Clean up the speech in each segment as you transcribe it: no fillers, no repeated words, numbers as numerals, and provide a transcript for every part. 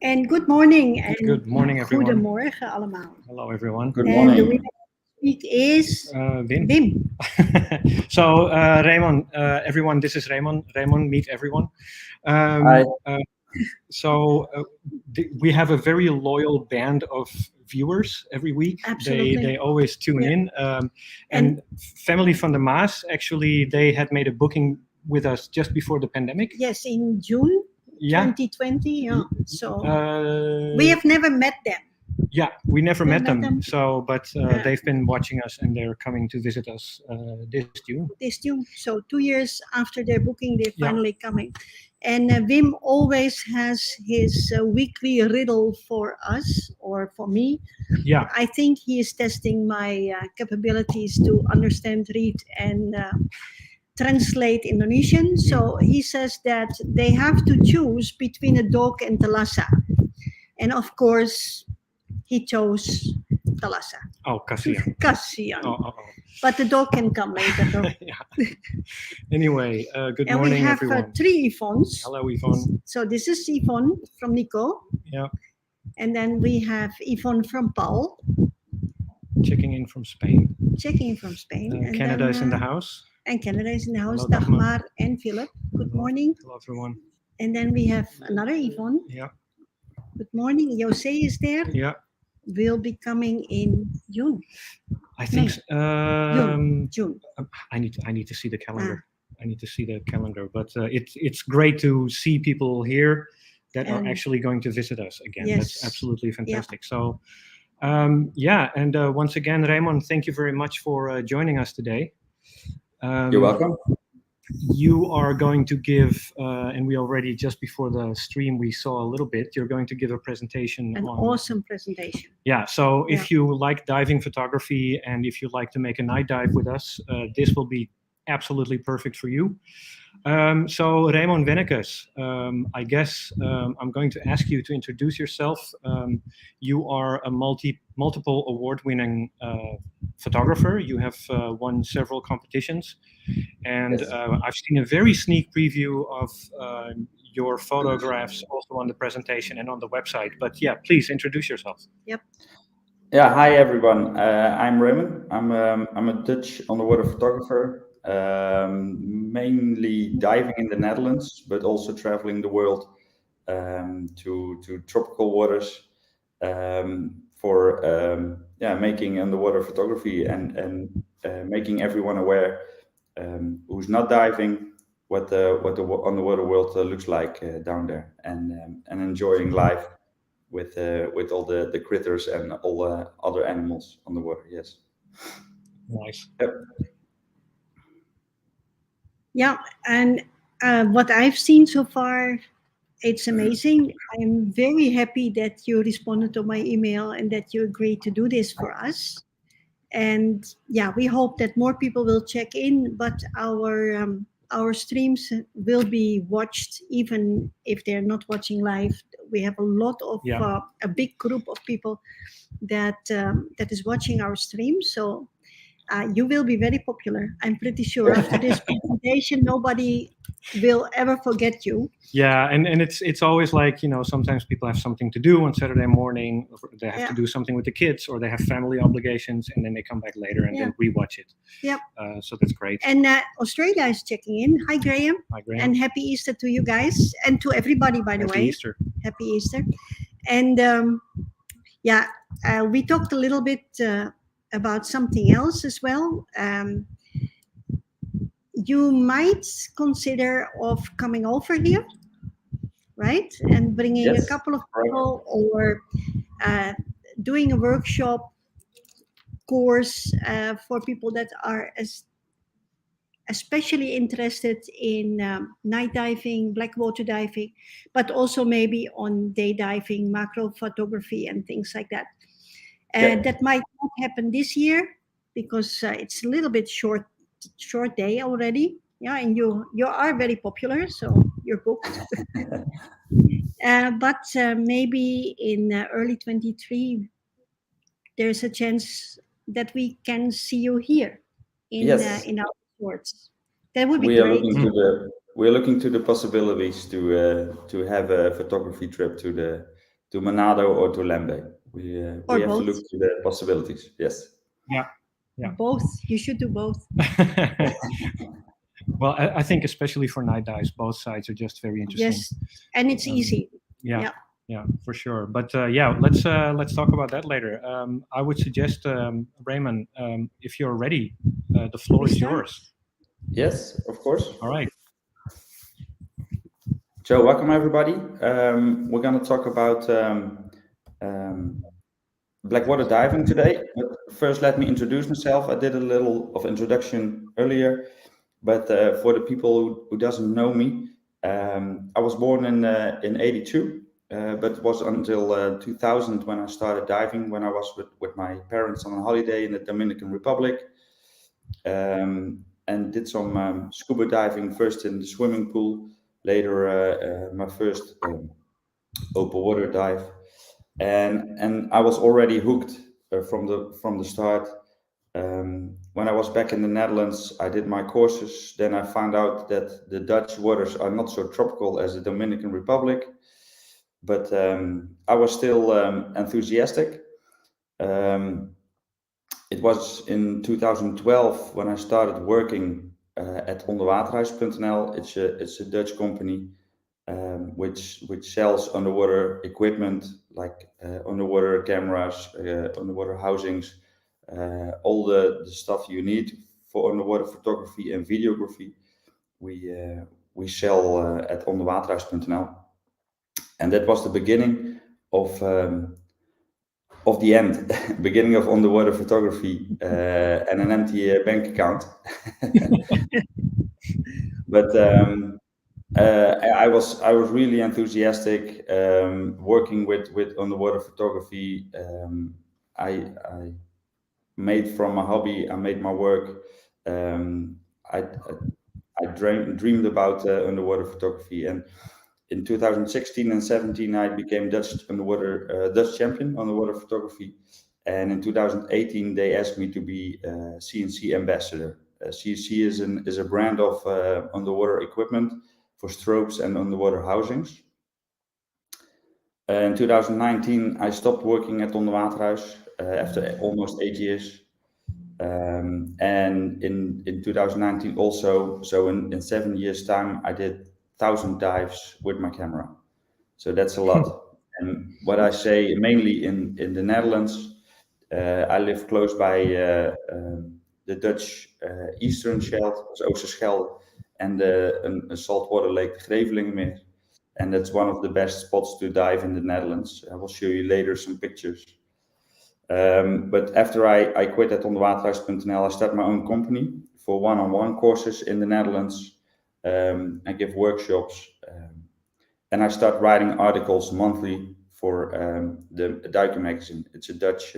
And good morning and Good morning, everyone. goedemorgen allemaal. Hello, everyone. Good And the morning. winner this week is Wim. Wim. So, Raymond, everyone, this is Raymond. Raymond, meet everyone. Hi. We have a very loyal band of viewers every week. Absolutely. They always tune Yeah. in. And Family from the Maas, actually, they had made a booking with us just before the pandemic. Yes, in June Yeah. 2020. Yeah. So Uh, we have never met them. Yeah, we never met them. them. So, but they've been watching us and they're coming to visit us this June. This June. So 2 years after their booking, they're Yeah. finally coming. And Wim always has his weekly riddle for us or for me. Yeah. I think he is testing my capabilities to understand, read, and translate Indonesian. So he says that they have to choose between a dog and Thalassa. And of course, he chose Thalassa. Oh, kasihan. Kasihan. Oh. But the dog can come later, though. Yeah. Anyway, good And morning, we have everyone. 3 Yvonnes. Hello, Yvonne. So this is Yvonne from Nico. Yeah. And then we have Yvonne from Paul. Checking in from Spain. Checking in from Spain. And Canada then, is in the house. And Canada is in the house. Hello, Dagmar. Dagmar and Philip. Good morning. Hello, everyone. And then we have another Yvonne. Yeah. Good morning. Jose is there. Yeah. Will be coming in June. I think June. I need to see the calendar. I need to see the calendar. But it's great to see people here that are actually going to visit us again. Yes. That's absolutely fantastic. Yeah. So and once again, Raymond, thank you very much for joining us today. You're welcome. You are going to give, and we already just before the stream we saw a little bit. You're going to give a presentation. An awesome presentation. Yeah. So if you like diving photography and if you like to make a night dive with us, this will be absolutely perfect for you. So Raymond Wennekes, I guess I'm going to ask you to introduce yourself. You are a multiple award-winning photographer. You have won several competitions, and Yes. I've seen a very sneak preview of your photographs also on the presentation and on the website. But yeah, please introduce yourself. Yep. Yeah. Hi, everyone. I'm Raymond. I'm a Dutch underwater photographer. Mainly diving in the Netherlands, but also traveling the world to tropical waters for making underwater photography and making everyone aware who's not diving what the underwater world looks like down there, and enjoying life with all the critters and all the other animals on the water. Yes. Nice. Yep. Yeah, and what I've seen so far, it's amazing. I'm very happy that you responded to my email and that you agreed to do this for us. And yeah, we hope that more people will check in, but our streams will be watched even if they're not watching live. We have a lot of a big group of people that is watching our stream. So you will be very popular. I'm pretty sure after this presentation, nobody will ever forget you. Yeah, and it's always like, sometimes people have something to do on Saturday morning, or they have to do something with the kids, or they have family obligations, and then they come back later and then rewatch it. Yep. So that's great. And Australia is checking in. Hi, Graham. Hi, Graham. And happy Easter to you guys and to everybody, by the way. Happy Easter. Happy Easter. And we talked a little bit about something else as well. You might consider of coming over here, right? And bringing a couple of people or doing a workshop course for people that are especially interested in night diving, blackwater diving, but also maybe on day diving, macro photography and things like that. That might not happen this year because it's a little bit short day already. Yeah, and you are very popular, so you're booked. But maybe in early 23, there's a chance that we can see you here in our resorts. That would be great. We're looking to the possibilities to have a photography trip to to Manado or to Lembe. We Or have to both. look to the possibilities. Yes. Yeah. Yeah. Both. You should do both. Well, I think especially for night dives, both sides are just very interesting. Yes, and it's easy. Yeah, yeah, for sure. But yeah, let's talk about that later. I would suggest, Raymond, if you're ready, the floor We is start. yours. Yes, of course. All right. So welcome everybody. We're going to talk about um, Blackwater diving today. But first, let me introduce myself. I did a little of introduction earlier, but for the people who doesn't know me, I was born in '82, but it was until 2000 when I started diving. When I was with my parents on a holiday in the Dominican Republic, and did some scuba diving first in the swimming pool. Later, my first open water dive, and I was already hooked from the start. When I was back in the Netherlands, I did my courses. Then I found out that the Dutch waters are not so tropical as the Dominican Republic, but I was still enthusiastic. It was in 2012 when I started working at onderwaterhuis.nl. It's a Dutch company which sells underwater equipment like underwater cameras, underwater housings, all the stuff you need for underwater photography and videography. We sell at onderwaterhuis.nl, and that was the beginning of the end, beginning of underwater photography and an empty bank account. But I was really enthusiastic working with underwater photography. I made from my hobby. I made my work. I dreamed about underwater photography, and in 2016 and 17 I became Dutch champion underwater photography, and in 2018 they asked me to be CNC ambassador. CNC is a brand of underwater equipment for strobes and underwater housings. In 2019 I stopped working at Onderwaterhuis after almost 8 years. And in 2019 also, so in 7 years time, I did 1,000 dives with my camera. So that's a lot. And what I say mainly in the Netherlands, I live close by the Dutch Eastern Scheldt, Oosterschelde, and a saltwater lake, the Grevelingenmeer. And that's one of the best spots to dive in the Netherlands. I will show you later some pictures. But after I quit at onderwaterhuis.nl, I started my own company for one-on-one courses in the Netherlands. I give workshops, and I start writing articles monthly for the Duiker magazine. It's a Dutch,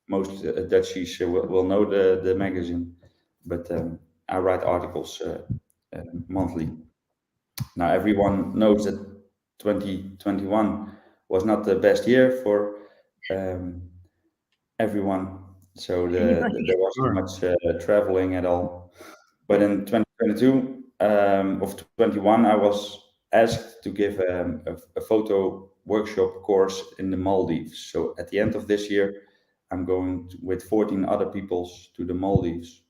most Dutchies will know the magazine, but I write articles monthly. Now everyone knows that 2021 was not the best year for everyone. So there wasn't much traveling at all. But in 2022 of 21, I was asked to give a photo workshop course in the Maldives. So at the end of this year, I'm going with 14 other people to the Maldives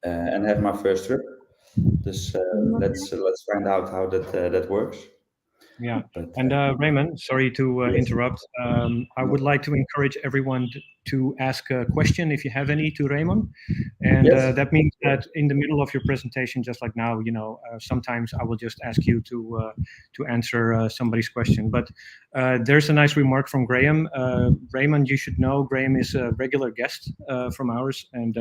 and have my first trip. This let's find out how that works. Yeah, and Raymond, sorry to interrupt. I would like to encourage everyone to ask a question if you have any to Raymond, and that means that in the middle of your presentation, just like now, sometimes I will just ask you to answer somebody's question. But there's a nice remark from Graham. Raymond, you should know Graham is a regular guest from ours, and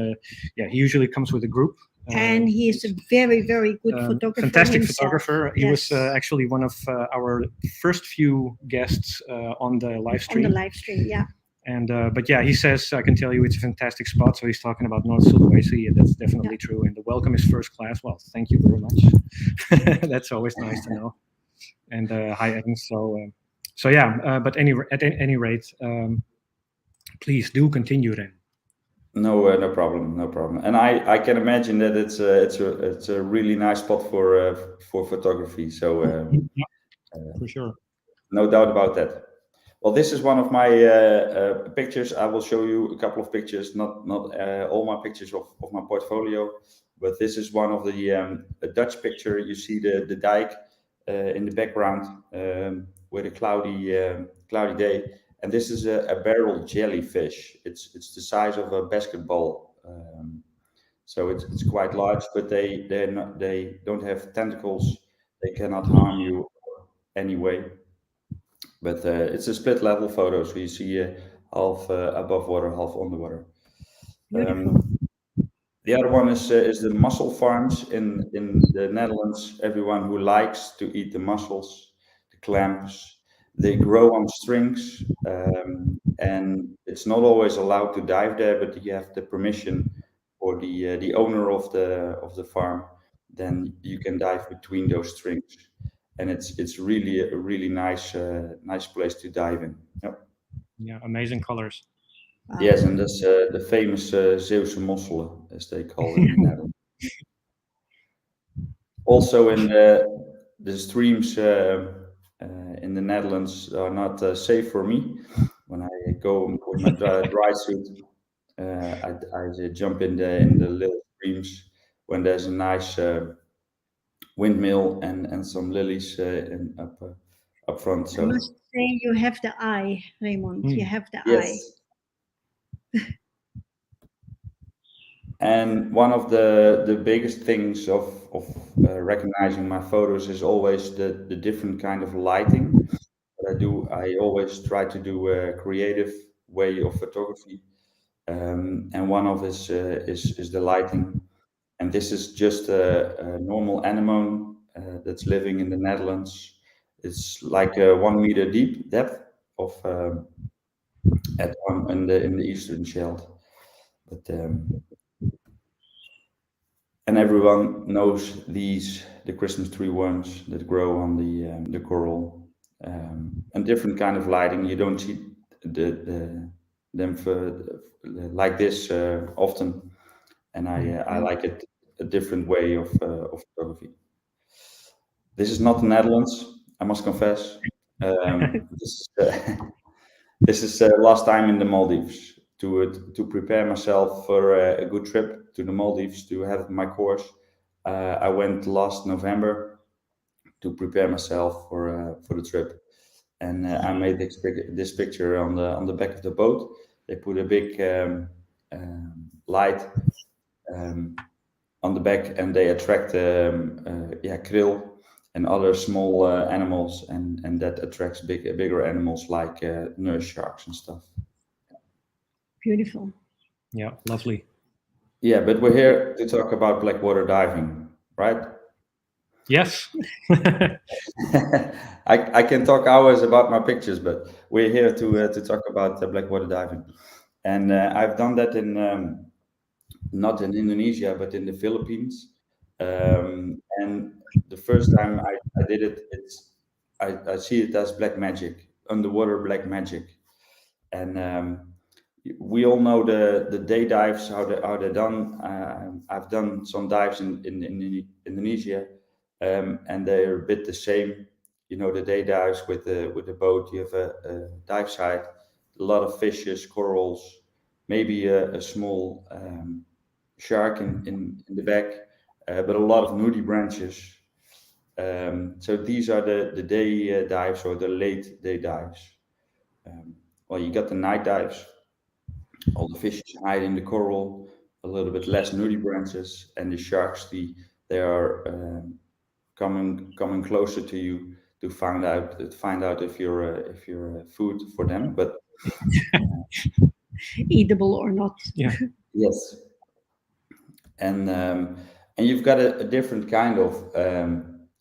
yeah, he usually comes with a group. And he is a very, very good photographer. Fantastic himself. photographer. He was actually one of our first few guests on the live stream. On the live stream, yeah. And but yeah, he says I can tell you it's a fantastic spot. So he's talking about North Sulawesi, and that's definitely true. And the welcome is first class. Well, thank you very much. That's always nice to know. And hi, Evan. So yeah. But at any rate, please do continue then. No problem, no problem. And I can imagine that it's a really nice spot for photography. So for sure. No doubt about that. Well, this is one of my pictures. I will show you a couple of pictures, not all my pictures of my portfolio, but this is one of the a Dutch picture. You see the dike in the background with a cloudy day, and this is a barrel jellyfish. It's the size of a basketball, so it's quite large, but they don't have tentacles. They cannot harm you anyway. But it's a split level photo, so you see half above water, half underwater. Beautiful. The other one is the mussel farms in the Netherlands. Everyone who likes to eat the mussels, the clams, they grow on strings, and it's not always allowed to dive there, but you have the permission for the owner of the farm. Then you can dive between those strings, and it's really a really nice place to dive in. Yep. Yeah, amazing colors. Wow. Yes, and that's the famous Zeeuwse mosselen, as they call it in the Netherlands. Also, in the streams in the Netherlands are not safe for me. When I go with my dry suit, I jump in the little streams when there's a nice windmill and some lilies up front. I So must say you have the eye, Raymond. You Mm. have the eye. yes. And one of the biggest things of recognizing my photos is always the different kind of lighting that I do. I always try to do a creative way of photography, and one of is the lighting. And this is just a normal anemone that's living in the Netherlands. It's like a 1 meter deep depth of in the Eastern Shelf, but. And everyone knows the Christmas tree worms that grow on the coral, and different kind of lighting. You don't see them like this often, and I like it a different way of photography. This is not the Netherlands, I must confess. This is, this is last time in the Maldives to prepare myself for a good trip to the Maldives to have my course. I went last November to prepare myself for the trip, and I made this picture on the back of the boat. They put a big light on the back, and they attract krill and other small animals, and that attracts bigger animals like nurse sharks and stuff. Beautiful. Yeah, lovely. Yeah, but we're here to talk about Blackwater diving, right? Yes. I can talk hours about my pictures, but we're here to talk about Blackwater diving, and I've done that in not in Indonesia, but in the Philippines. And the first time I did it, I see it as black magic, underwater black magic, and we all know the day dives how they're done. I've done some dives in Indonesia, and they're a bit the same. You know, the day dives with the boat. You have a dive site, a lot of fishes, corals, maybe a small shark in the back, but a lot of nudie branches. So these are the day dives or the late day dives. Well, you got the night dives. All the fishes hide in the coral, a little bit less nudie branches, and the sharks they are coming closer to you to find out if you're food for them. But Eatable or not. Yeah. yes, and you've got a different kind of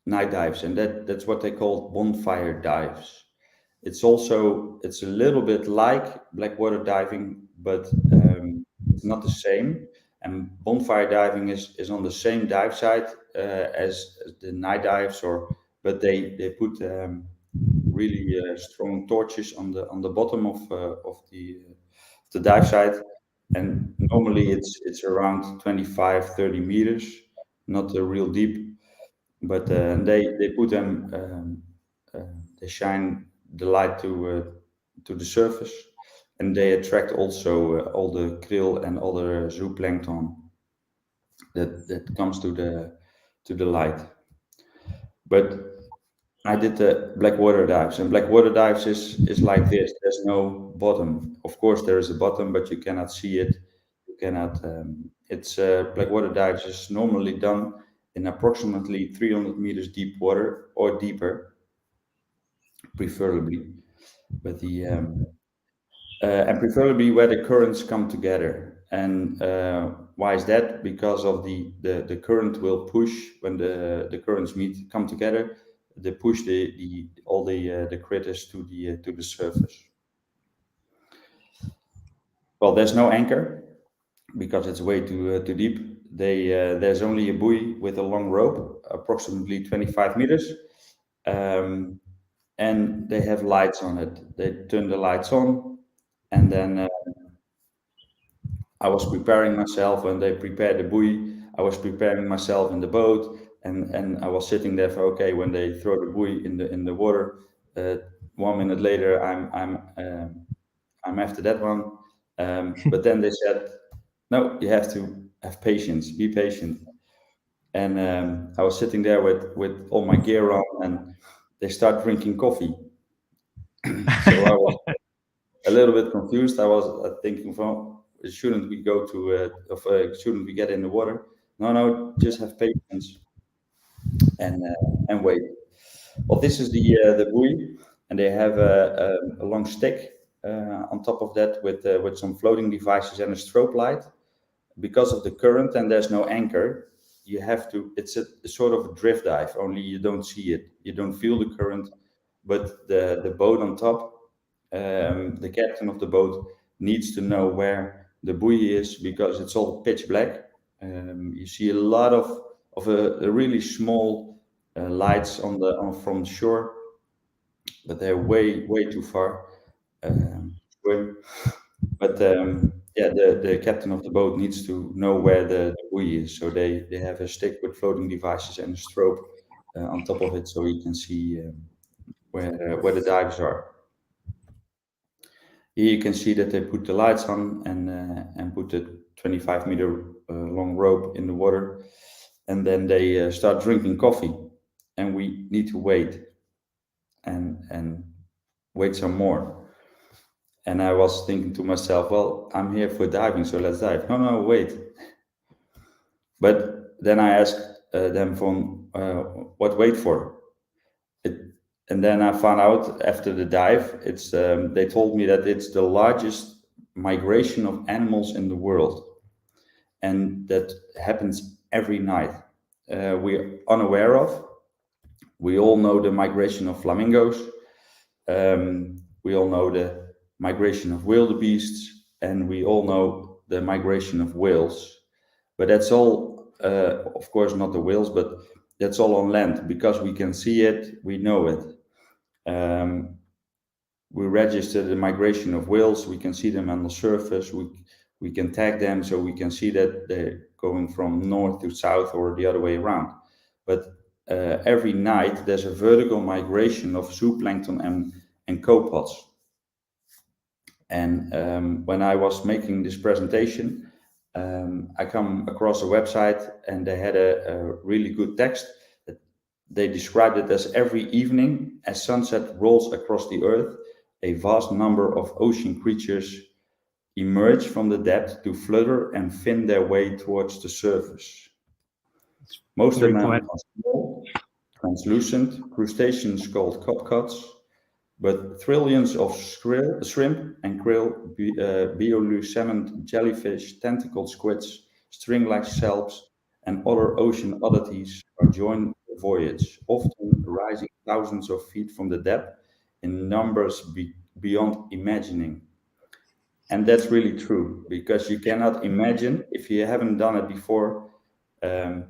night dives, and that's what they call bonfire dives. It's a little bit like Blackwater diving, but it's not the same. And bonfire diving is on the same dive site as the night dives, but they put really strong torches on the bottom of the dive site, and normally it's around 25-30 meters, not real deep, but they put them they shine the light to the surface, and they attract also all the krill and other zooplankton that comes to the light. But I did the Blackwater Dives, and Blackwater Dives is like this. There's no bottom. Of course, there is a bottom, but you cannot see it. You cannot. It's Blackwater Dives is normally done in approximately 300 meters deep water or deeper, preferably. But the and preferably where the currents come together. And why is that? Because of the current will push when the currents come together. They push the all the critters to the surface. Well, there's no anchor because it's way too deep. There's only a buoy with a long rope, approximately 25 meters, and they have lights on it. They turn the lights on, and then I was preparing myself when they prepared the buoy. I was preparing myself in the boat, and I was sitting there for okay. When they throw the buoy in the water, 1 minute later, I'm after that one. But then they said, no, you have to have patience. Be patient. And I was sitting there with all my gear on, and they start drinking coffee. So I was a little bit confused. I was thinking, well, shouldn't we go to, shouldn't we get in the water? No, no, just have patience and wait. Well, this is the buoy, and they have a long stick on top of that with some floating devices and a strobe light. Because of the current and there's no anchor, you have to. It's a sort of a drift dive. Only you don't see it. You don't feel the current, but the boat on top, the captain of the boat needs to know where the buoy is because it's all pitch black. You see a lot of a really small lights from shore, but they're way too far. Swim. But yeah, the captain of the boat needs to know where the buoy is. So they have a stick with floating devices and a strobe on top of it, so he can see where the divers are. Here you can see that they put the lights on and put the 25-meter long rope in the water, and then they start drinking coffee, and we need to wait and wait some more. And I was thinking to myself, well, I'm here for diving, so let's dive. No, no, wait. But then I asked them from what wait for. It, and then I found out after the dive, it's they told me that it's the largest migration of animals in the world, and that happens every night. We're unaware of. We all know the migration of flamingos. We all know the migration of wildebeests, and we all know the migration of whales. But that's all, of course, not the whales, but that's all on land because we can see it, we know it. We register the migration of whales, we can see them on the surface, we can tag them so we can see that they're going from north to south or the other way around. But every night there's a vertical migration of zooplankton and copepods. And when I was making this presentation, I come across a website and they had a really good text. They described it as every evening as sunset rolls across the earth, a vast number of ocean creatures emerge from the depth to flutter and fin their way towards the surface. Most of Very them are poetic. small, translucent crustaceans called copcots, but trillions of shrimp and krill, bioluminescent jellyfish, tentacled squids, string-like shells, and other ocean oddities are joined the voyage, often rising thousands of feet from the depth in numbers beyond imagining. And that's really true because you cannot imagine if you haven't done it before. Um,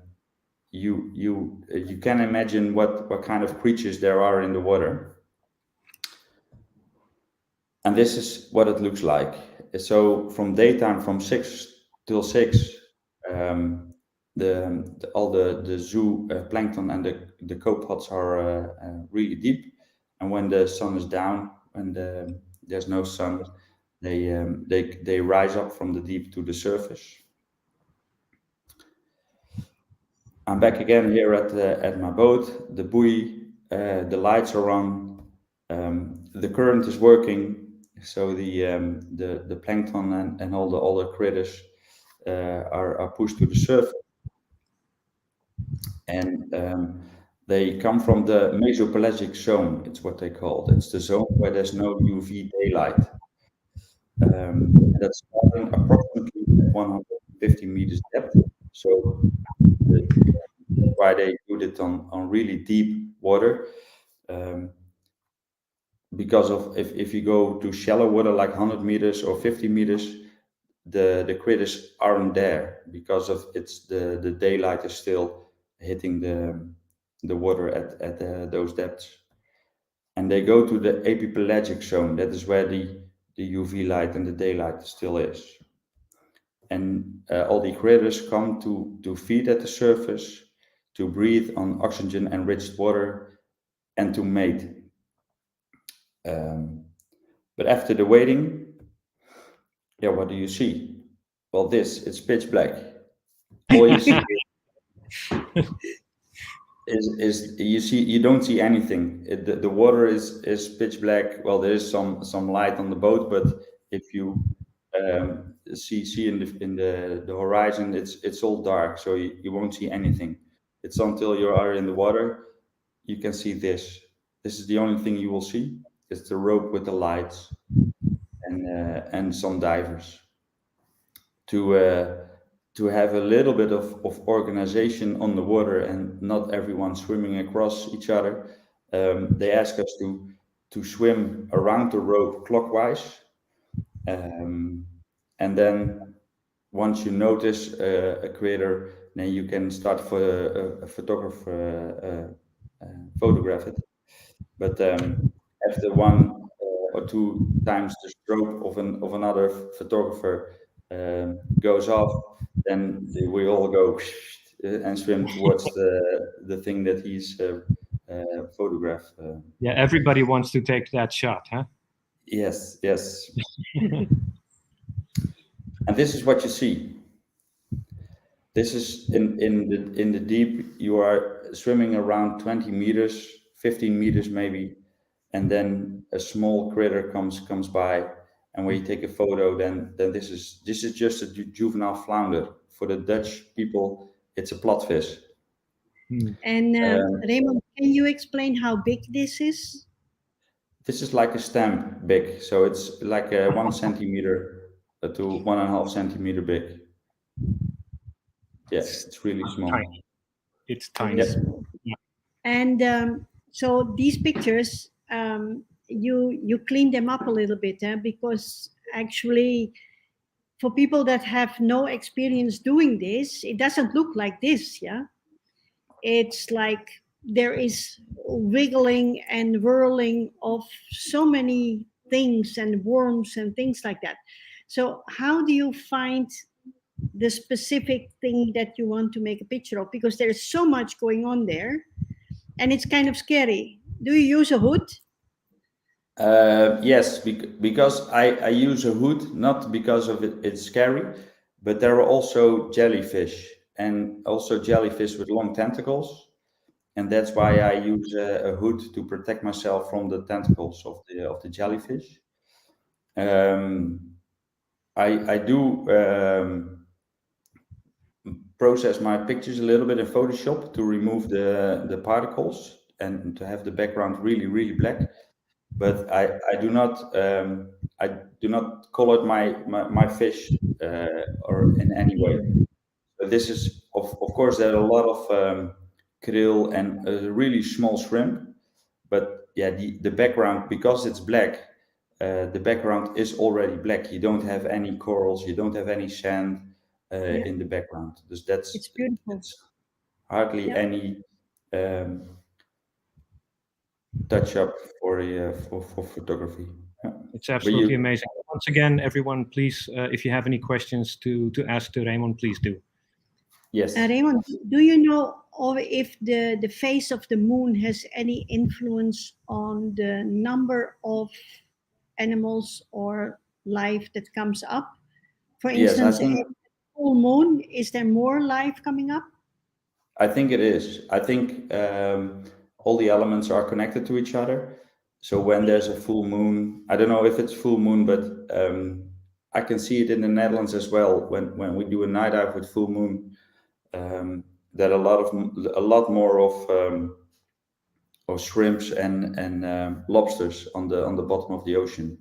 you can imagine what kind of creatures there are in the water. And this is what it looks like. So from daytime, from 6 till 6, all the zoo plankton and the copepods are really deep, and when the sun is down, when there's no sun, they rise up from the deep to the surface. I'm back again here at my boat. The buoy, the lights are on, the current is working, so the plankton and all the other critters are pushed to the surface, and they come from the mesopelagic zone. It's what they call it. It's the zone where there's no UV daylight. That's starting approximately at 150 meters depth. So that's why they put it on really deep water. Because of if you go to shallow water like 100 meters or 50 meters, the critters aren't there because of the daylight is still hitting the water at those depths, and they go to the epipelagic zone. That is where the UV light and the daylight still is, and all the critters come to feed at the surface, to breathe on oxygen enriched water, and to mate. But after the waiting, yeah, what do you see? Well, it's pitch black. All you see you don't see anything. The water is pitch black. Well, there is some light on the boat, but if you see in the horizon, it's all dark, so you won't see anything. It's until you are in the water, you can see this. This is the only thing you will see. It's the rope with the lights and some divers. To have a little bit of organization on the water and not everyone swimming across each other, they ask us to swim around the rope clockwise, and then once you notice a critter, then you can start for a photographer photograph it. But after one or two times the stroke of another photographer goes off, then we all go and swim towards the thing that he's photographed. Yeah, everybody wants to take that shot, huh? Yes. And this is what you see. This is in the deep. You are swimming around 20 meters, 15 meters maybe, and then a small critter comes by, and when you take a photo, then this is just a juvenile flounder. For the Dutch people, it's a platfish. And Raymond, can you explain how big this is? This is like a stamp big, so it's like a 1 centimeter to 1.5 centimeter big. Yeah, it's really small. Tiny. It's tiny. Yeah. And so these pictures, you clean them up a little bit, because actually, for people that have no experience doing this, it doesn't look like this. Yeah, it's like there is wiggling and whirling of so many things and worms and things like that. So how do you find the specific thing that you want to make a picture of? Because there's so much going on there, and it's kind of scary. Do you use a hood? Yes, because I use a hood, not because of it's scary, but there are also jellyfish, and also jellyfish with long tentacles, and that's why I use a hood to protect myself from the tentacles of the jellyfish. I do process my pictures a little bit in Photoshop to remove the particles and to have the background really black. But I do not color my fish or in any way. So this is of course there are a lot of krill and a really small shrimp, but yeah, the background, because it's black, the background is already black. You don't have any corals, you don't have any sand in the background. That's It's beautiful. it's hardly any touch up for photography. Yeah. It's absolutely amazing. Once again, everyone, please, if you have any questions to ask to Raymond, please do. Yes. Raymond, do you know or if the phase of the moon has any influence on the number of animals or life that comes up. For Yes, instance, at full moon, is there more life coming up? I think it is. I think all the elements are connected to each other. So when there's a full moon, I don't know if it's full moon, but I can see it in the Netherlands as well. When we do a night dive with full moon, that a lot more of shrimps and lobsters on the bottom of the ocean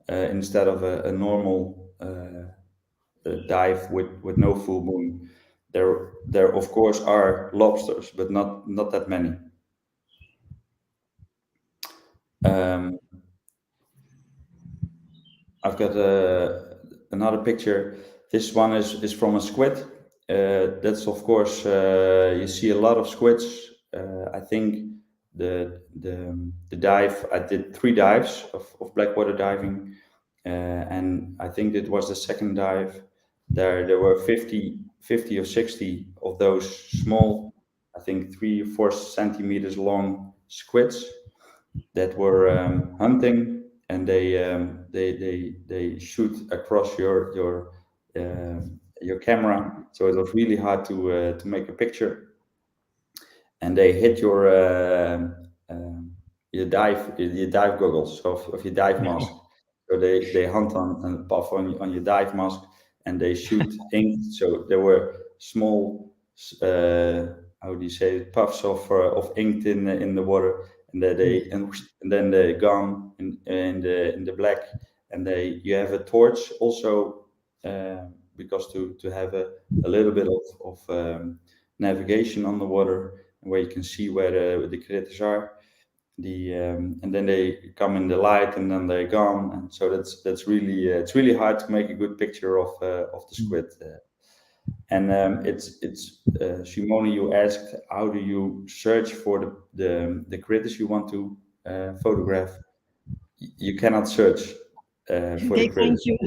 instead of a normal dive with no full moon. There of course are lobsters, but not that many. Um, I've got another picture. This one is from a squid. That's of course you see a lot of squids. I think the dive I did 3 dives of Blackwater diving, and I think it was the second dive. There were 50 or 60 of those small, I think 3 or 4 centimeters long squids that were hunting, and they shoot across your camera, so it was really hard to make a picture, and they hit your dive goggles of your dive mask. So they hunt on and puff on your dive mask, and they shoot ink. So there were small, how do you say it, puffs of ink in the water, and and then they gone in the black, and you have a torch also, because to have a little bit of navigation on the water where you can see where the critters are. And then they come in the light, and then they're gone, and so that's really it's really hard to make a good picture of the squid. And it's Simone, you asked how do you search for the critters you want to photograph. You cannot search for the They find critters. you.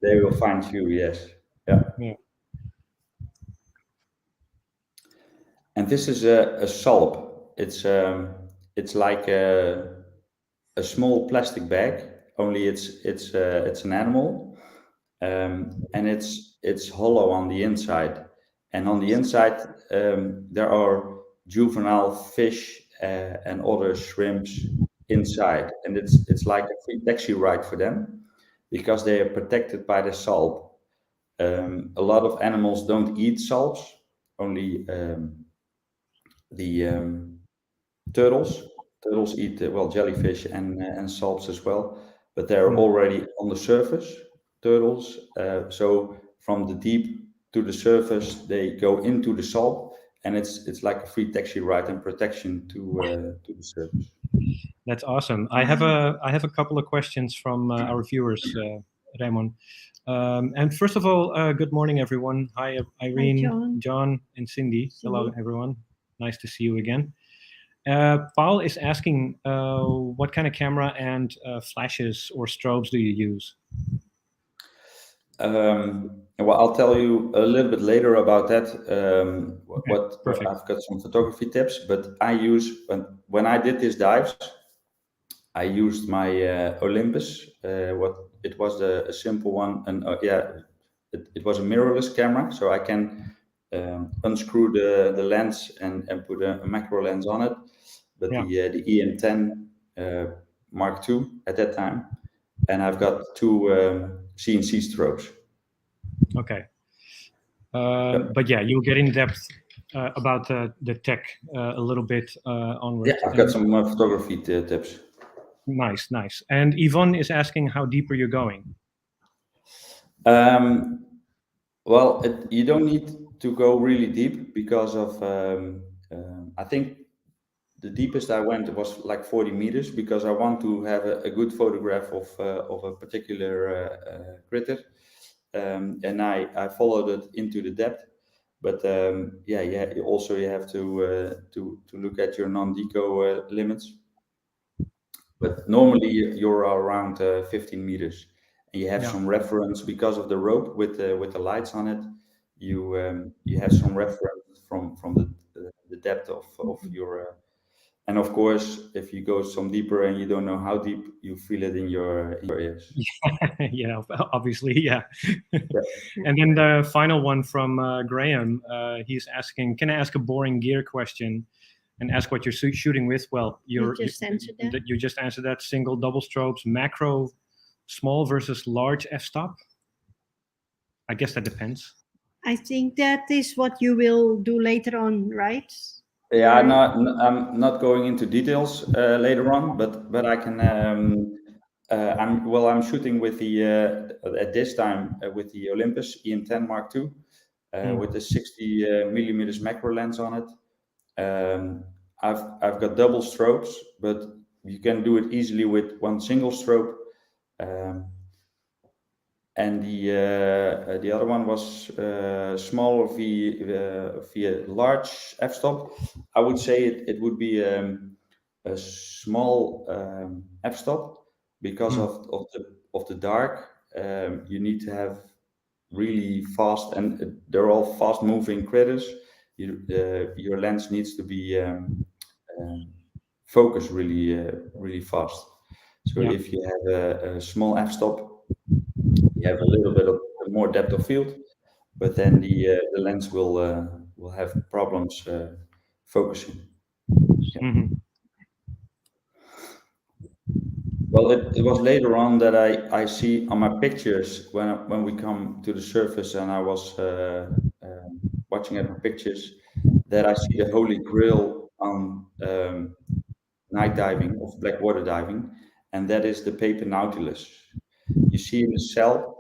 They will find you. Yes. Yeah. Yeah. And this is a salp. It's like a small plastic bag. Only it's an animal, and it's hollow on the inside. And on the inside there are juvenile fish and other shrimps inside. And it's like a free taxi ride for them because they are protected by the salp. A lot of animals don't eat salps. Only the turtles. Turtles eat well jellyfish and salps as well, but they're already on the surface. Turtles, so from the deep to the surface, they go into the salt, and it's like a free taxi ride and protection to the surface. That's awesome. I have a couple of questions from our viewers, Raymond. And first of all, good morning, everyone. Hi, Irene, John, and Cindy. Hello, everyone. Nice to see you again. Paul is asking, what kind of camera and flashes or strobes do you use? Well, I'll tell you a little bit later about that. Perfect. I've got some photography tips, but I use when I did these dives, I used my Olympus. What it was a simple one, and it was a mirrorless camera, so I can unscrew the lens and put a macro lens on it. But the EM10 Mark II at that time, and I've got 2 CNC strobes. Okay. But yeah, you'll get in depth about the tech a little bit onwards. Yeah, I've got some photography tips. Nice. And Yvonne is asking how deep are you going? Well, you don't need to go really deep because of I think the deepest I went was like 40 meters because I want to have a good photograph of a particular critter, and I followed it into the depth. But also you have to look at your non-deco limits. But normally you're around 15 meters, and you have some reference because of the rope with the lights on it. You have some reference from depth of your. And of course, if you go some deeper and you don't know how deep, you feel it in your ears. Yeah, obviously, yeah. And then the final one from Graham. He's asking, "Can I ask a boring gear question and ask what you're shooting with?" Well, You just answered that. you just answered that. Single, double strobes, macro, small versus large f-stop. I guess that depends. I think that is what you will do later on, right? Yeah, Or- I'm not going into details later on, but I can. I'm shooting with the at this time with the Olympus EM10 Mark II with the 60 millimeters macro lens on it. I've got double strobes, but you can do it easily with one single strobe. And the other one was small via large f-stop. I would say it would be a small f-stop because of the dark. You need to have really fast, and they're all fast moving critters. Your lens needs to be focused really fast. So Yeah. if you have a small f-stop, you have a little bit of more depth of field, but then the lens will have problems focusing. Yeah. Mhm. Well, it was later on that I see on my pictures when we come to the surface, and I was watching at my pictures, that I see the holy grail on night diving, of blackwater diving, and that is the paper nautilus. You see in the cell.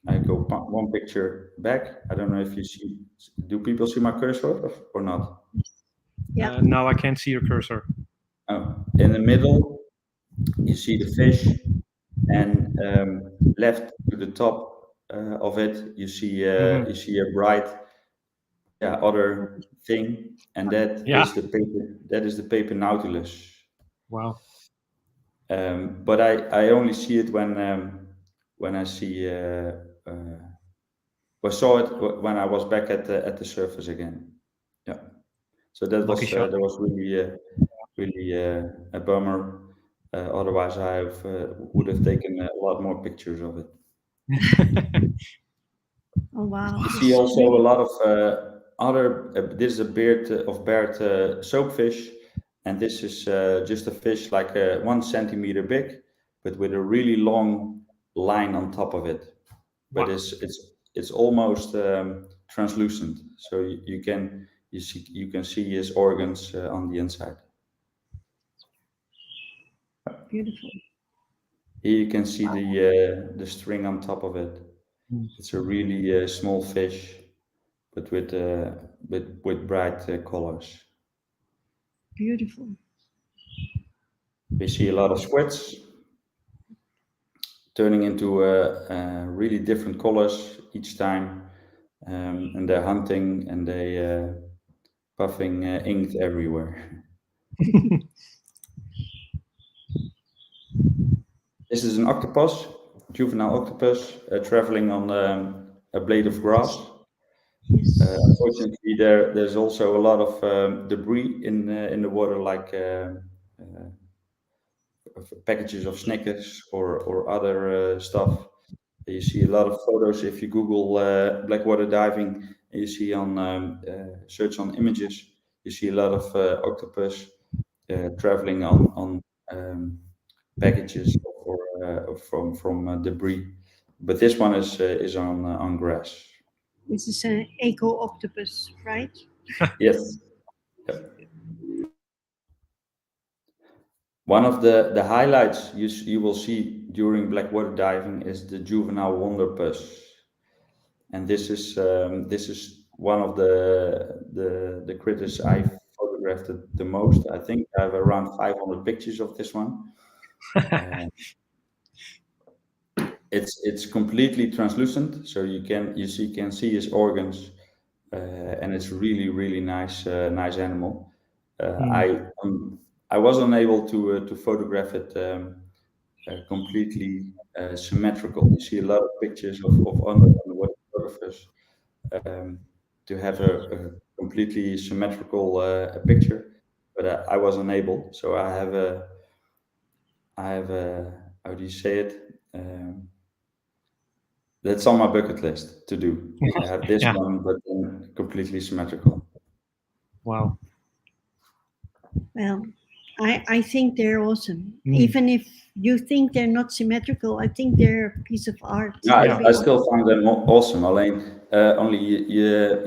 I go one picture back. I don't know if you see. Do people see my cursor or not? Yeah. Now I can't see your cursor. Oh, in the middle, you see the fish, and left to the top of it, you see a bright, other thing, and that Yeah. is the paper. That is the paper nautilus. Wow. But I only see it when I see. I saw it when I was back at the surface again. Yeah. So Lucky shot. that was really a bummer. Otherwise, would have taken a lot more pictures of it. Oh wow. You see also a lot of other. This is a beard of barred soapfish, and this is just a fish like 1 centimeter big, but with a really long line on top of it. But Wow. it's almost translucent, so you can see his organs on the inside. Beautiful. Here you can see the string on top of it. It's a really small fish, but with bright colors. Beautiful. We see a lot of squids turning into really different colors each time, and they're hunting and they puffing ink everywhere. This is an octopus, juvenile octopus, traveling on a blade of grass. Yes. Unfortunately, there's also a lot of debris in the water, like packages of Snickers or other stuff. You see a lot of photos if you Google Blackwater diving. And you see on search on images, you see a lot of octopus traveling on packages from debris. But this one is on grass. This is an eco octopus, right? Yes. Yep. One of the highlights you will see during blackwater diving is the juvenile wonderpus, and this is one of the critters I've photographed the most. I think I have around 500 pictures of this one. It's completely translucent, so can see his organs, and it's really nice animal. I was unable to photograph it completely symmetrical. You see a lot of pictures of underwater photographers to have completely symmetrical picture, but I was unable. So I have a how do you say it? That's on my bucket list to do. To have this Yeah. one, but then completely symmetrical. Wow. Well, I think they're awesome. Mm. Even if you think they're not symmetrical, I think they're a piece of art. No, Yeah. I still find them awesome. Alleen, only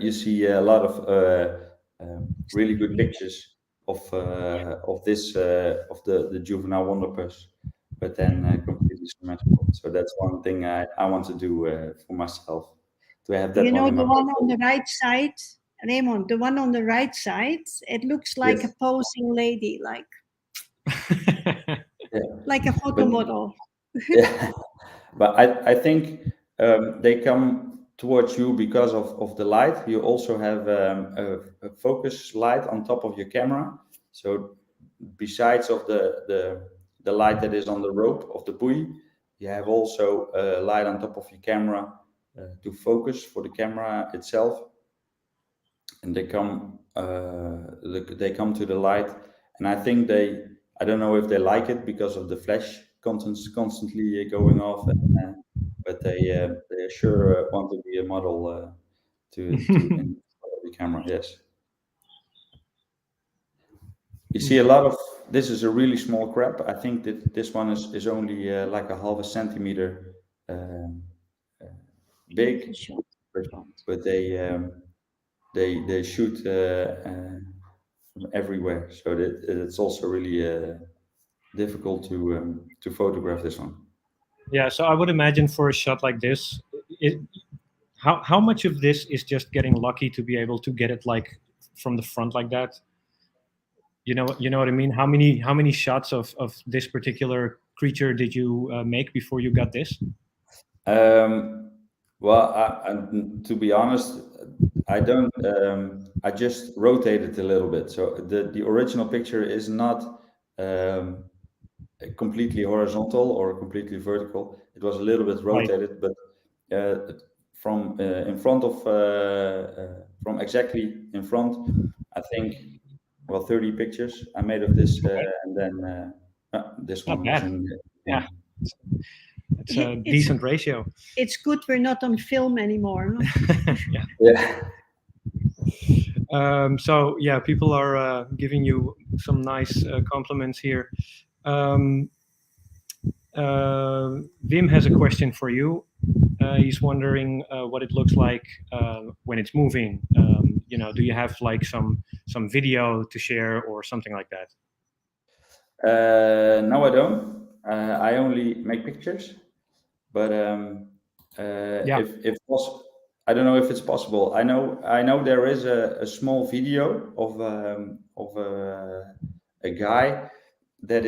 you see a lot of really good pictures of this of the juvenile wonderpus, but then completely symmetrical. So that's one thing I want to do for myself, to have that You one know, in my the one on portfolio. the right side, Raymond, the one on the right side, it looks like a Yes, posing lady, yeah, like a photo but model. yeah, but I think they come towards you because of the light. You also have a focus light on top of your camera. So besides of the light that is on the rope of the buoy, you have also a light on top of your camera to focus for the camera itself. And they come to the light, and I think I don't know if they like it because of the flash constantly going off, but they sure want to be a model to in front of the camera. Yes, you see a lot of this is a really small crab. I think that this one is only like a half a centimeter um, uh, Beautiful big, shot. but but they shoot from everywhere. So that it's also really difficult to photograph this one. Yeah. So I would imagine for a shot like this, how much of this is just getting lucky to be able to get it like from the front like that? You know what I mean? How many shots of this particular creature did you make before you got this? Um, well, to be honest, I don't. I just rotated a little bit. So the original picture is not um, completely horizontal or completely vertical. It was a little bit Right. rotated, but from in front of from exactly in front, I think, well, 30 pictures I made of this, Okay. and then this Not one was bad. in Yeah. one. It's a It's decent ratio. it's good we're not on film anymore. No? Yeah. Yeah. So yeah, people are giving you some nice compliments here. Um, Wim has a question for you. He's wondering what it looks like when it's moving. Do you have like some video to share or something like that? No, I don't. I only make pictures, but Yeah. if I don't know if it's possible. I know there is a small video of a guy that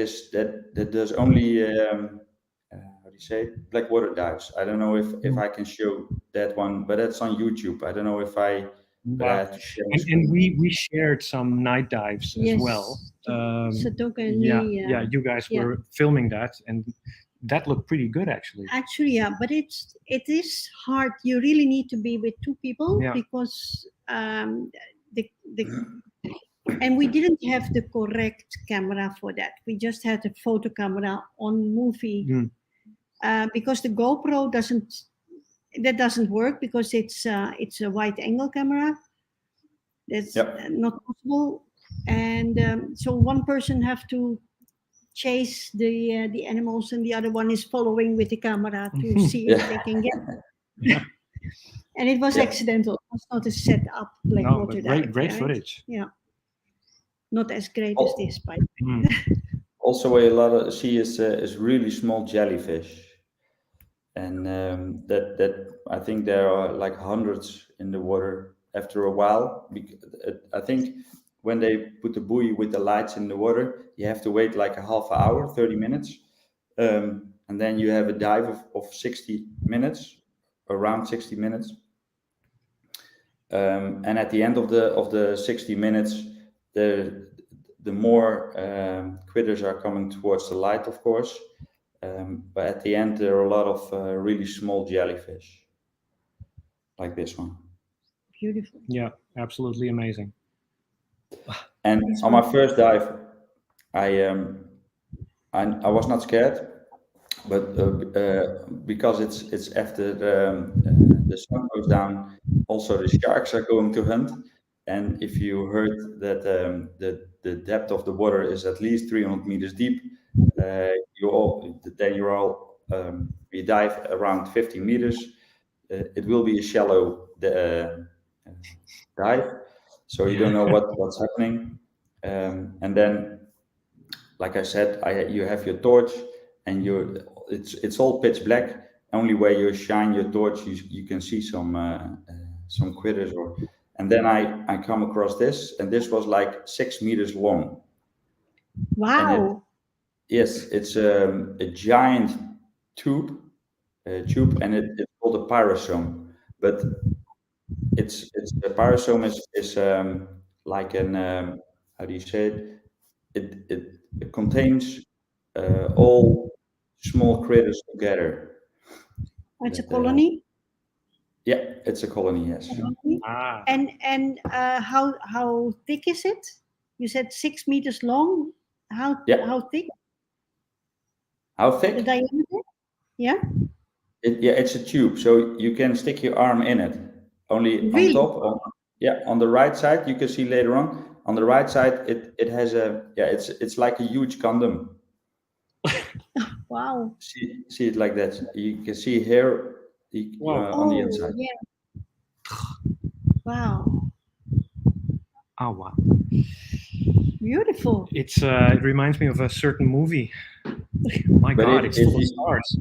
does only how do you say it? Blackwater dives. I don't know if I can show that one, but that's on YouTube. I don't know if but I Wow. have to share my And screen. we shared some night dives as Yes. well. Satoka and Yeah, me. yeah, you guys yeah. were filming that, and that looked pretty good actually. Actually, yeah, but it is hard. You really need to be with two people Yeah. because the and we didn't have the correct camera for that. We just had a photo camera on movie Mm. because the GoPro doesn't work because it's a wide angle camera. That's Yep. not possible, and so one person have to chase the animals, and the other one is following with the camera to see if they Yeah. can get. Yeah. And it was Yeah. accidental. It was not a set up like No, water but great, dive, great right? footage. Yeah, not as great as Oh, this, but Mm. also, a lot of she is really small jellyfish, and that I think there are like hundreds in the water after a while. I think when they put the buoy with the lights in the water, you have to wait like a half hour, 30 minutes, and then you have a dive of 60 minutes, around 60 minutes. And at the end of the 60 minutes, the more critters are coming towards the light, of course. But at the end, there are a lot of really small jellyfish, like this one. beautiful. Yeah. Absolutely amazing. And It's on my wonderful. first dive, I was not scared, but because it's after the sun goes down, also the sharks are going to hunt. And if you heard that the depth of the water is at least 300 meters deep, then you're all you dive around 50 meters. It will be a shallow dive, so you don't know what's happening. And then, like I said, you have your torch, and it's all pitch black. Only where you shine your torch, you can see some critters. And then I come across this, and this was like 6 meters long, and Wow. it's a giant tube, and it's called a pyrosome. But it's a pyrosome is like an how do you say it? It contains all small critters together. It's a That colony. Yeah, it's a colony. Yes. Colony. Ah, And how thick is it? You said 6 meters long. Yeah. How thick? How The thick? diameter? Yeah. Yeah, it's a tube, so you can stick your arm in it. Only on Really? top, on the right side, you can see later on. On the right side, it has it's like a huge condom. Wow. See it like that. You can see here wow. on the Oh, inside. yeah. Wow. Oh, wow. Beautiful. It reminds me of a certain movie. My But God, if it's full of you stars.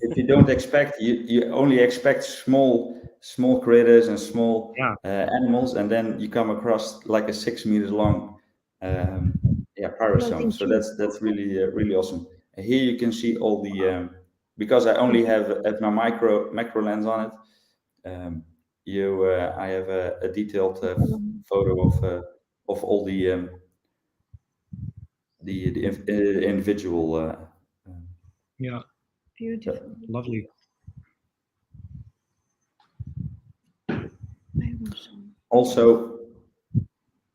if you don't expect, you only expect small critters and small Yeah. animals, and then you come across like a 6 meters long pyrosome. Floating So tube. that's really awesome. And here you can see all the because I only have my macro lens on it. I have a detailed photo of all the individual. Um, Yeah. Beautiful. Lovely. Also,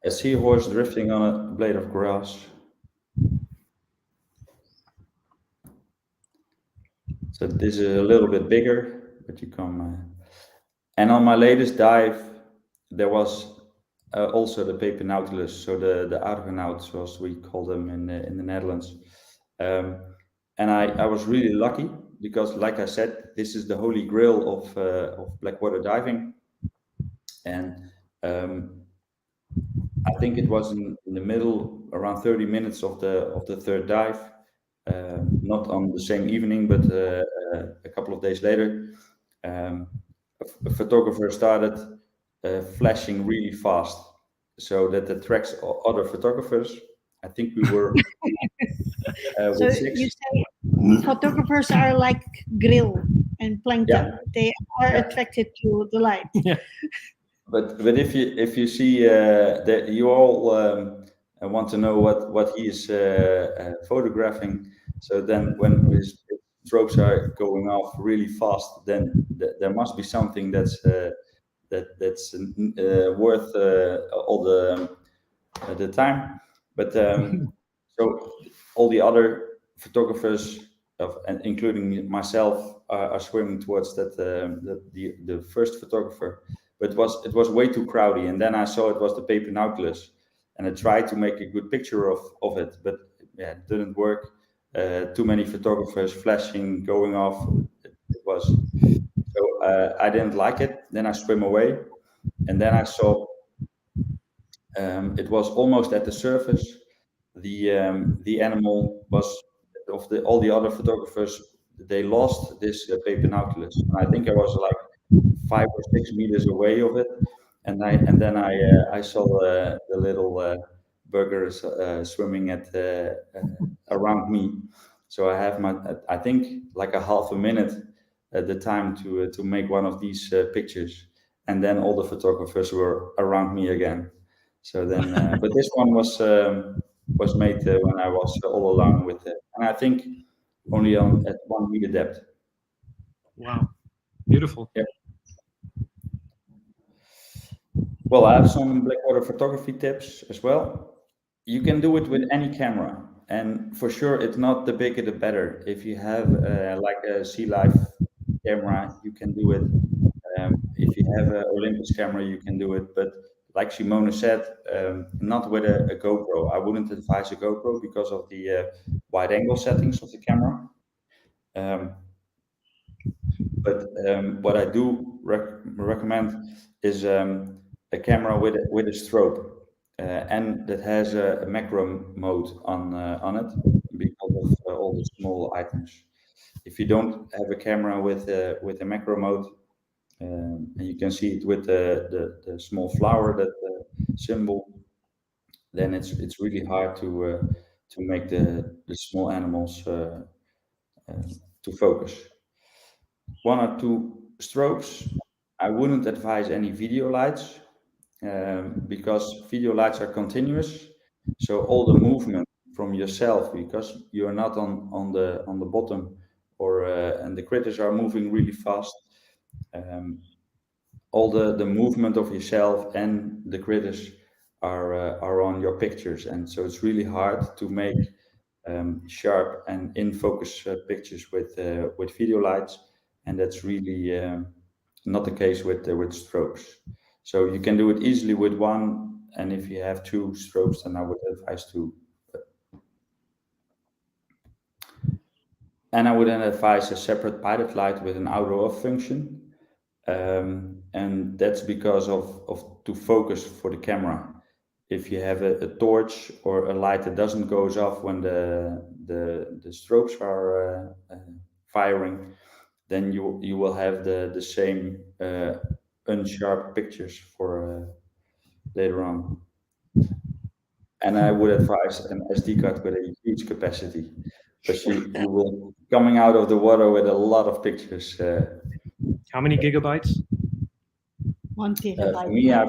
a seahorse drifting on a blade of grass. So this is a little bit bigger, but you come. And on my latest dive, there was also the paper nautilus, so the argonauts, as we call them in the Netherlands. And I was really lucky because, like I said, this is the holy grail of Blackwater diving. And I think it was in the middle, around 30 minutes of the third dive, not on the same evening, but a couple of days later. A photographer started flashing really fast, so that attracts other photographers. I think we were So with you six. say photographers are like grill and plankton. Yeah, They are yeah. attracted to the light. Yeah. But if you see that you all want to know what he is photographing, so then when his strokes are going off really fast, then there must be something that's worth all the time. But so all the other photographers and including myself are swimming towards the first photographer, but it was way too crowded. And then I saw it was the paper nautilus, and I tried to make a good picture of it, but yeah, it didn't work. Too many photographers flashing, going off. It was so I didn't like it. Then I swim away, and then I saw it was almost at the surface. The animal was of all the other photographers. They lost this paper nautilus, and I think I was like 5 or 6 meters away of it, and then I saw the little burgers swimming around me. So I have I think like a half a minute at the time to make one of these pictures, and then all the photographers were around me again. So then, but this one was made when I was all alone with it, and I think only on at 1 meter depth. Wow. Beautiful. Yeah. Well, I have some Blackwater photography tips as well. You can do it with any camera, and for sure, it's not the bigger the better. If you have like a sea life camera, you can do it. If you have an Olympus camera, you can do it. But like Simone said, not with a GoPro. I wouldn't advise a GoPro because of the wide angle settings of the camera. Um, but what I do recommend is a camera with a strobe and that has a macro mode on it because of all the small items. If you don't have a camera with a macro mode, and you can see it with the small flower, that symbol, then it's really hard to make the small animals to focus. One or two strobes. I wouldn't advise any video lights because video lights are continuous. So all the movement from yourself, because you're not on the bottom, or and the critters are moving really fast. All the movement of yourself and the critters are on your pictures, and so it's really hard to make sharp and in focus pictures with video lights, and that's really not the case with strobes. So you can do it easily with one, and if you have two strobes, then I would advise two. And I would then advise a separate pilot light with an outdoor off function, and that's because of to focus for the camera. If you have a torch or a light that doesn't goes off when the strobes are firing, then you will have the same unsharp pictures for later on. And I would advise an SD card with a huge capacity, because you will coming out of the water with a lot of pictures. How many gigabytes? 1 For terabyte. me, I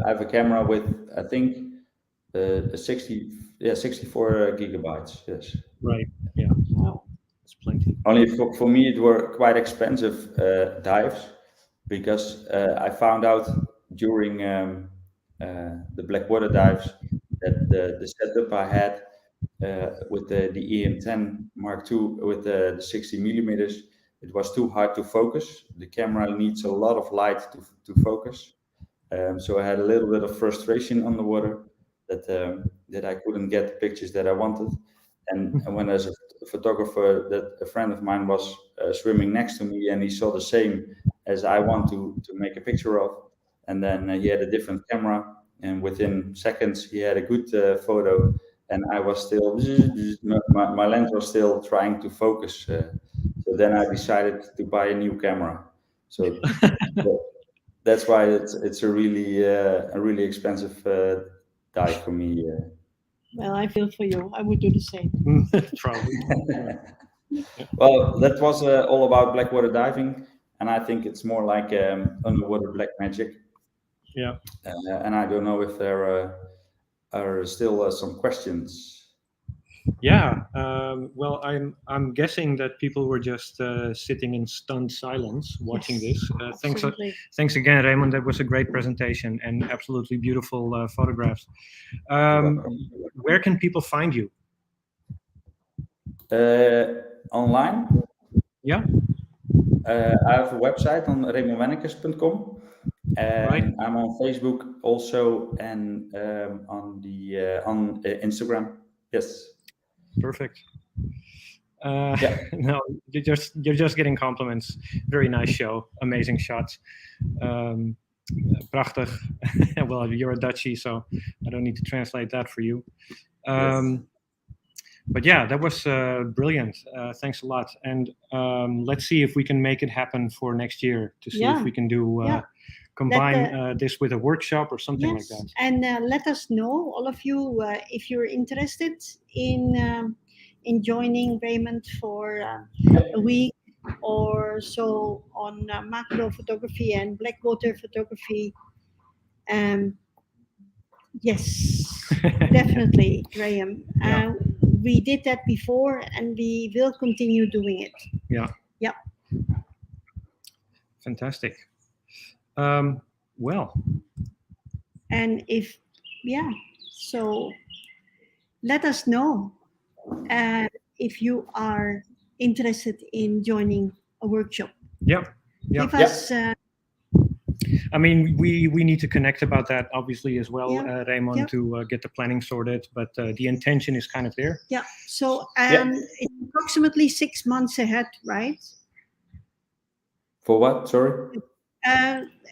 have a camera with, I think, 64 gigabytes. Yes. Right. Yeah. Wow. It's plenty. Only for me, it were quite expensive dives, because I found out during the Blackwater dives that the setup I had with the EM10 Mark II with the 60 millimeters, it was too hard to focus. The camera needs a lot of light to focus. So I had a little bit of frustration on the water that I couldn't get the pictures that I wanted. And when as a photographer, that a friend of mine was swimming next to me, and he saw the same as I want to make a picture of, and then he had a different camera, and within seconds he had a good photo, and I was still my lens was still trying to focus. So then I decided to buy a new camera. So that's why it's a really expensive dive for me. Well, I feel for you. I would do the same. Probably. Well, that was all about Blackwater diving, and I think it's more like underwater black magic. Yeah. And I don't know if there are still some questions. Yeah. Well, I'm guessing that people were just sitting in stunned silence watching Yes, this. absolutely. Thanks again, Raymond. That was a great presentation and absolutely beautiful photographs. Where can people find you? Online. Yeah. I have a website on raymondwennekes.com, and Right. I'm on Facebook also, and on Instagram. Yes. Perfect. No, you're just getting compliments. Very nice show, amazing shots. Prachtig. Well, you're a Dutchie, so I don't need to translate that for you. Yes. But yeah, that was brilliant. Thanks a lot. And let's see if we can make it happen for next year, to see if we can do combine this with a workshop or something like that. And let us know, all of you, if you're interested in joining Raymond for a week or so on macro photography and Blackwater photography. Yes, definitely, Graham. Yeah. We did that before, and we will continue doing it. Yeah. Yeah. Fantastic. Well, And so let us know if you are interested in joining a workshop. yeah. Give us, I mean, we need to connect about that obviously as well, Yeah. Raymond, Yeah. to get the planning sorted. But the intention is kind of there. yeah. So Yeah. it's approximately 6 months ahead, right? For what? Sorry.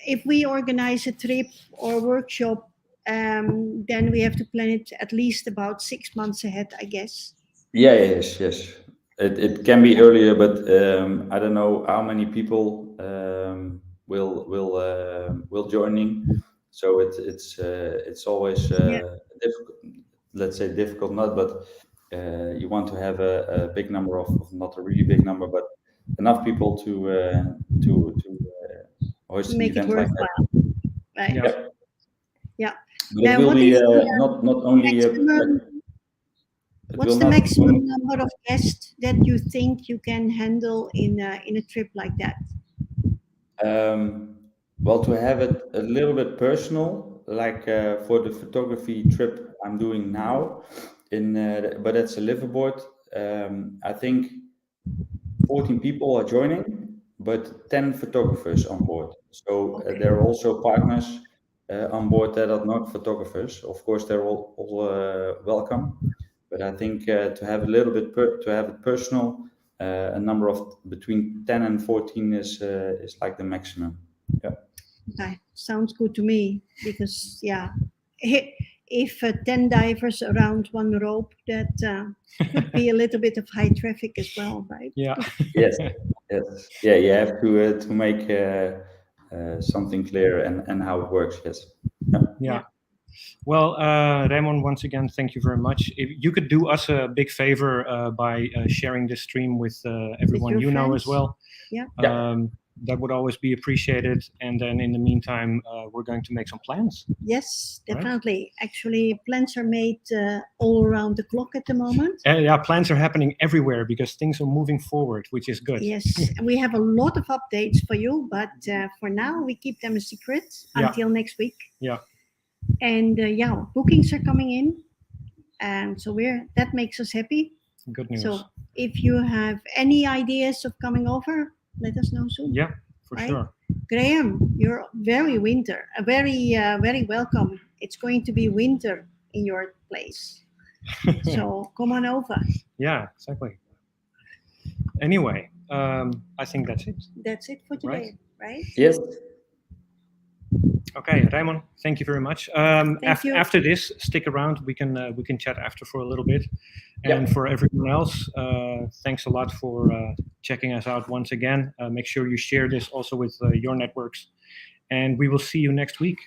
If we organize a trip or workshop, then we have to plan it at least about 6 months ahead, I guess. Yeah, yes. It can be earlier, but I don't know how many people will joining. So it's always difficult. Let's say difficult, not, but you want to have a big number of not a really big number, but enough people to host an Make it event like that. worthwhile, right? Yeah. Yeah. But it Now, will what be is the not only maximum? it What's will the not maximum only. number of guests that you think you can handle in a trip like that? Well, to have it a little bit personal, like for the photography trip I'm doing now, but it's a liveaboard. I think 14 people are joining, but 10 photographers on board. So there are also partners on board that are not photographers. Of course, they're all welcome, but I think to have a little bit to have it personal, a number of between 10 and 14 is like the maximum. Yeah. Okay, sounds good to me because if 10 divers around one rope, that could be a little bit of high traffic as well, right? Yeah. Yes. Yes. Yeah. You have to make something clear and how it works. Yes. Yeah. Yeah. Well, Raymond, once again, thank you very much. If you could do us a big favor by sharing this stream with everyone your you know as friends. well. Yeah. That would always be appreciated. And then in the meantime, we're going to make some plans. Yes, Right. definitely. Actually, plans are made all around the clock at the moment. Yeah, plans are happening everywhere because things are moving forward, which is good. Yes, and we have a lot of updates for you, but for now, we keep them a secret until next week. Yeah. And bookings are coming in, and so that makes us happy. Good news. So if you have any ideas of coming over, let us know soon. Yeah, for Right? sure. Graham, you're very very welcome. It's going to be winter in your place, so come on over. Yeah, exactly. Anyway, I think that's it. That's it for today, right? Yes. Okay, Raymond, thank you very much. Thank you. After this, stick around. We can chat after for a little bit. And for everyone else, thanks a lot for checking us out once again. Make sure you share this also with your networks. And we will see you next week.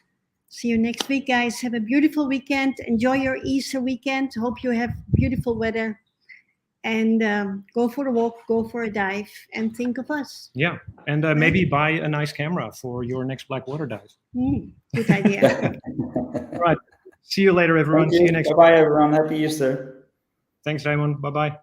See you next week, guys. Have a beautiful weekend. Enjoy your Easter weekend. Hope you have beautiful weather. And go for a walk, go for a dive, and think of us. Yeah, and maybe buy a nice camera for your next Blackwater dive. Good idea. All right. See you later, everyone. See you next week. Bye-bye, everyone. Happy Easter. Thanks, Raymond. Bye-bye.